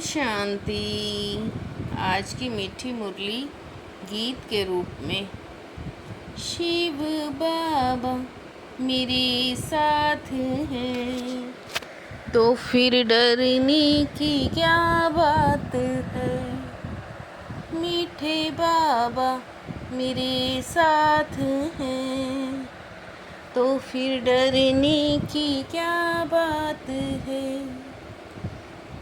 शांति। आज की मीठी मुरली गीत के रूप में। शिव बाबा मेरे साथ हैं तो फिर डरने की क्या बात है। मीठे बाबा मेरे साथ हैं तो फिर डरने की क्या बात है।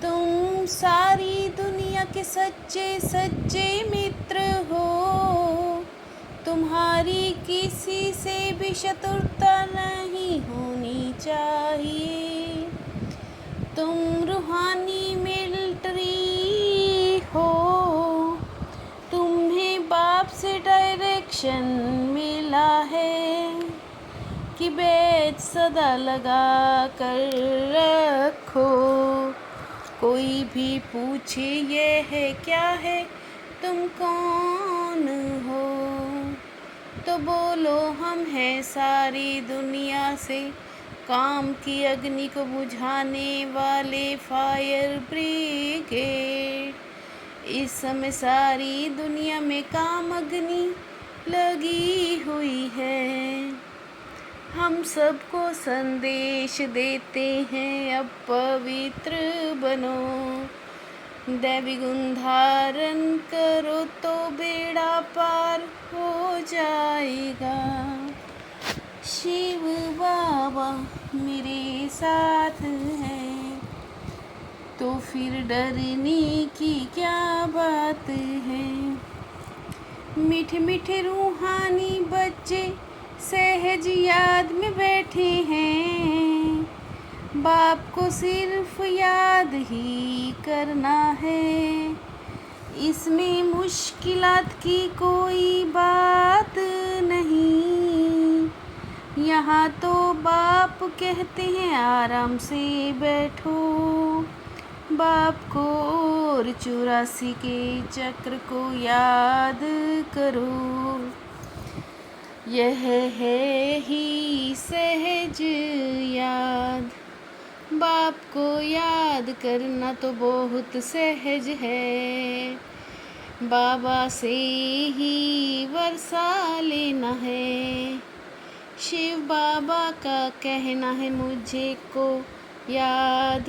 तुम सारी दुनिया के सच्चे सच्चे मित्र हो। तुम्हारी किसी से भी शत्रुता नहीं होनी चाहिए। तुम रूहानी मिलिट्री हो। तुम्हें बाप से डायरेक्शन मिला है कि बैच सदा लगा कर रखो। कोई भी पूछे ये है क्या है, तुम कौन हो, तो बोलो हम हैं सारी दुनिया से काम की अग्नि को बुझाने वाले फायर ब्रिगेड। इस समय सारी दुनिया में काम अग्नि लगी हुई है। हम सबको संदेश देते हैं अब पवित्र बनो। दैवी गुण धारण करो तो बेड़ा पार हो जाएगा। शिव बाबा मेरे साथ हैं तो फिर डरने की क्या बात है। मीठे मीठे रूहानी बच्चे सहज याद में बैठे हैं। बाप को सिर्फ याद ही करना है। इसमें मुश्किलात की कोई बात नहीं। यहाँ तो बाप कहते हैं आराम से बैठो। बाप को और 84 के चक्र को याद करो। यह है ही सहज याद। बाप को याद करना तो बहुत सहज है। बाबा से ही वर्षा लेना है। शिव बाबा का कहना है मुझे को याद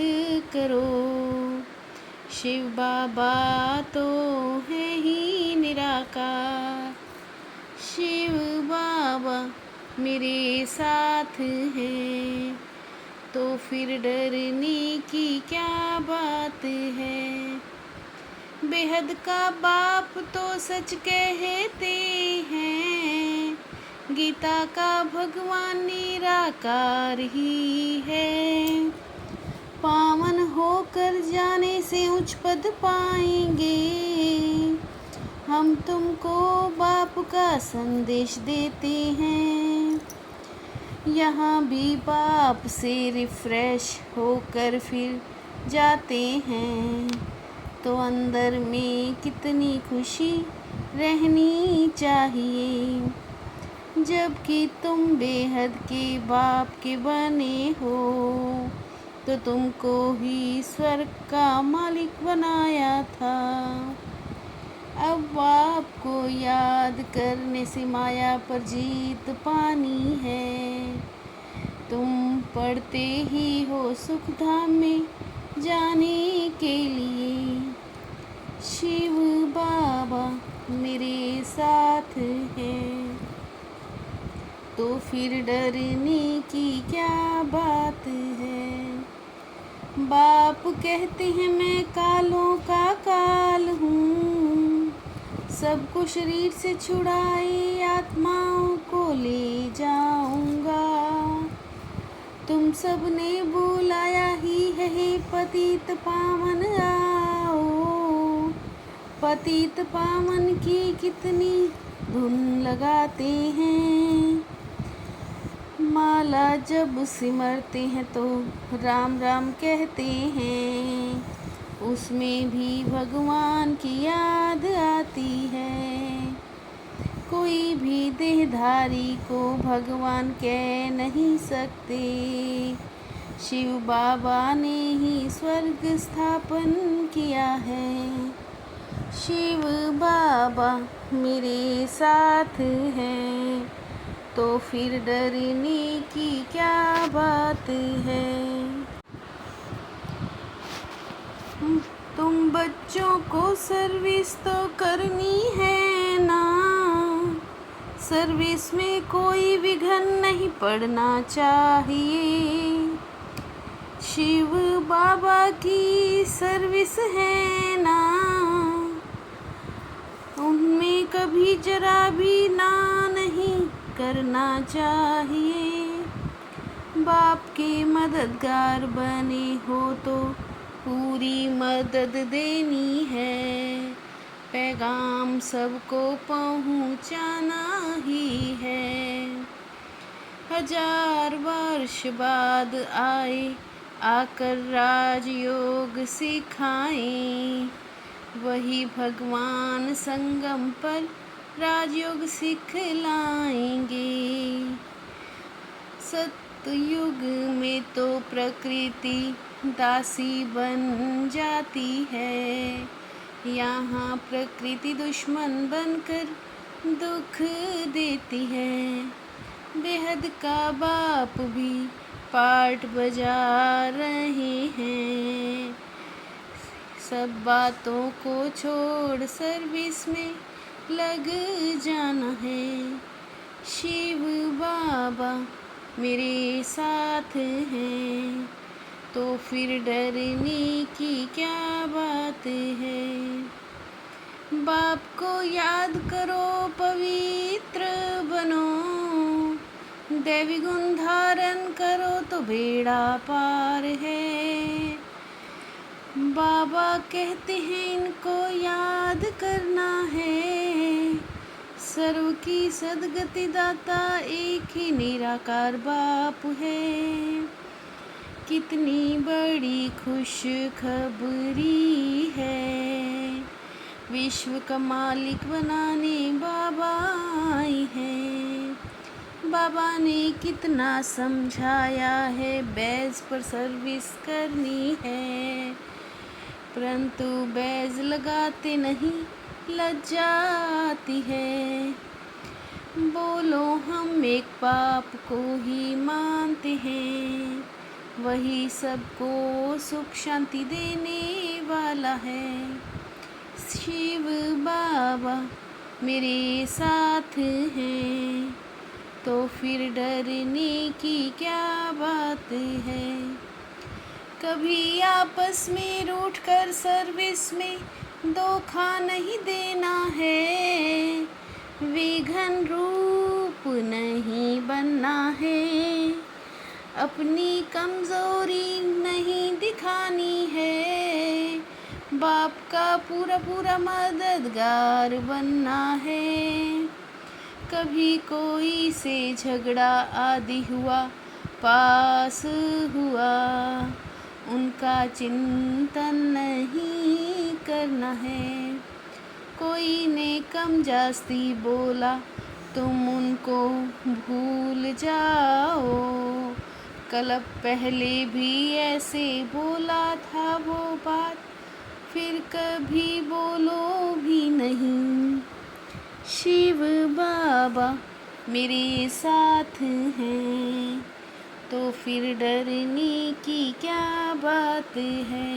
करो। शिव बाबा तो है ही निराकार। शिव बाबा मेरे साथ हैं तो फिर डरने की क्या बात है। बेहद का बाप तो सच कहते हैं। गीता का भगवान निराकार ही है। पावन होकर जाने से उच्च पद पाएंगे। हम तुमको बाप का संदेश देते हैं। यहाँ भी बाप से रिफ्रेश होकर फिर जाते हैं तो अंदर में कितनी खुशी रहनी चाहिए। जबकि तुम बेहद के बाप के बने हो तो तुमको ही स्वर्ग का मालिक बनाया था। अब बाप को याद करने से माया पर जीत पानी है। तुम पढ़ते ही हो सुख धाम में जाने के लिए। शिव बाबा मेरे साथ हैं तो फिर डरने की क्या बात है। बाप कहते हैं मैं कालों का काल हूँ। सबको शरीर से छुड़ाए आत्माओं को ले जाऊंगा। तुम सब ने बुलाया ही है हे पतित पावन आओ। पतित पावन की कितनी धुन लगाते हैं। माला जब सिमरते हैं तो राम राम कहते हैं। उसमें भी भगवान की याद आती है। कोई भी देहधारी को भगवान कह नहीं सकते। शिव बाबा ने ही स्वर्ग स्थापन किया है। शिव बाबा मेरे साथ हैं, तो फिर डरने की क्या बात है। तुम बच्चों को सर्विस तो करनी है ना, सर्विस में कोई विघ्न नहीं पड़ना चाहिए। शिव बाबा की सर्विस है ना, उनमें कभी जरा भी ना नहीं करना चाहिए। बाप के मददगार बने हो तो पूरी मदद देनी है, पैगाम सबको पहुंचाना ही है। 1000 वर्ष बाद आकर राजयोग सिखाएं, वही भगवान संगम पर राजयोग सिखलाएंगे। सतयुग में तो प्रकृति दासी बन जाती है, यहाँ प्रकृति दुश्मन बनकर दुख देती है। बेहद का बाप भी पार्ट बजा रहे हैं, सब बातों को छोड़ सर्विस में लग जाना है। शिव बाबा मेरे साथ हैं, तो फिर डरने की क्या बात है। बाप को याद करो, पवित्र बनो, दैवी गुण धारण करो तो बेड़ा पार है। बाबा कहते हैं इनको याद करना है, सर्व की सद्गति दाता एक ही निराकार बाप है। कितनी बड़ी खुश खबरी है, विश्व का मालिक बनाने बाबा आए हैं। बाबा ने कितना समझाया है, बैज पर सर्विस करनी है, परंतु बैज लगाते नहीं लज्जा आती है। बोलो हम एक बाप को ही मानते हैं, वही सबको सुख शांति देने वाला है। शिव बाबा मेरे साथ हैं, तो फिर डरने की क्या बात है। कभी आपस में रूठकर सर्विस में धोखा नहीं देना है, विघ्न रूप नहीं बनना है, अपनी कमज़ोरी नहीं दिखानी है, बाप का पूरा पूरा मददगार बनना है। कभी कोई से झगड़ा आदि हुआ, पास हुआ, उनका चिंतन नहीं करना है। कोई ने कम जास्ती बोला, तुम उनको भूल जाओ, कल पहले भी ऐसे बोला था वो बात, फिर कभी बोलो भी नहीं। शिव बाबा मेरे साथ हैं, तो फिर डरने की क्या बात है।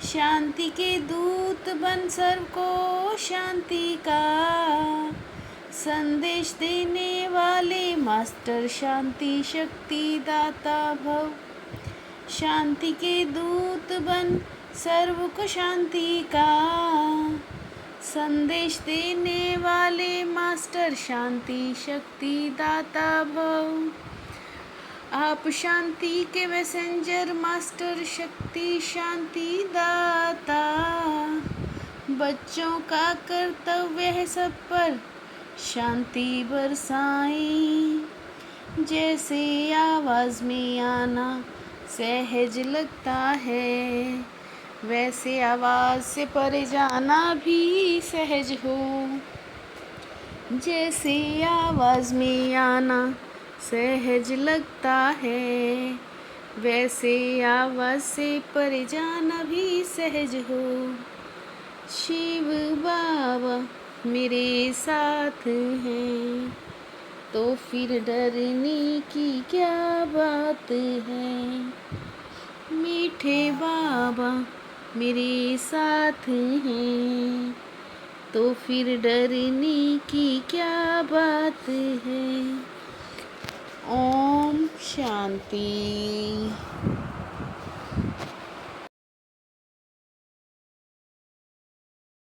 शांति के दूत बन सबको शांति का संदेश देने वाले मास्टर शांति शक्ति दाता भव। शांति के दूत बन सर्व को शांति का संदेश देने वाले मास्टर शांति शक्ति दाता भव। आप शांति के मैसेंजर मास्टर शक्ति शांति दाता। बच्चों का कर्तव्य है सब पर शांति बरसाएं। जैसे आवाज़ में आना सहज लगता है, वैसे आवाज़ से परे जाना भी सहज हो। जैसे आवाज़ में आना सहज लगता है, वैसे आवाज़ से पर जाना भी सहज हो। शिव बाबा मेरे साथ हैं, तो फिर डरने की क्या बात है। मीठे बाबा मेरे साथ हैं, तो फिर डरने की क्या बात है। ओम शांति।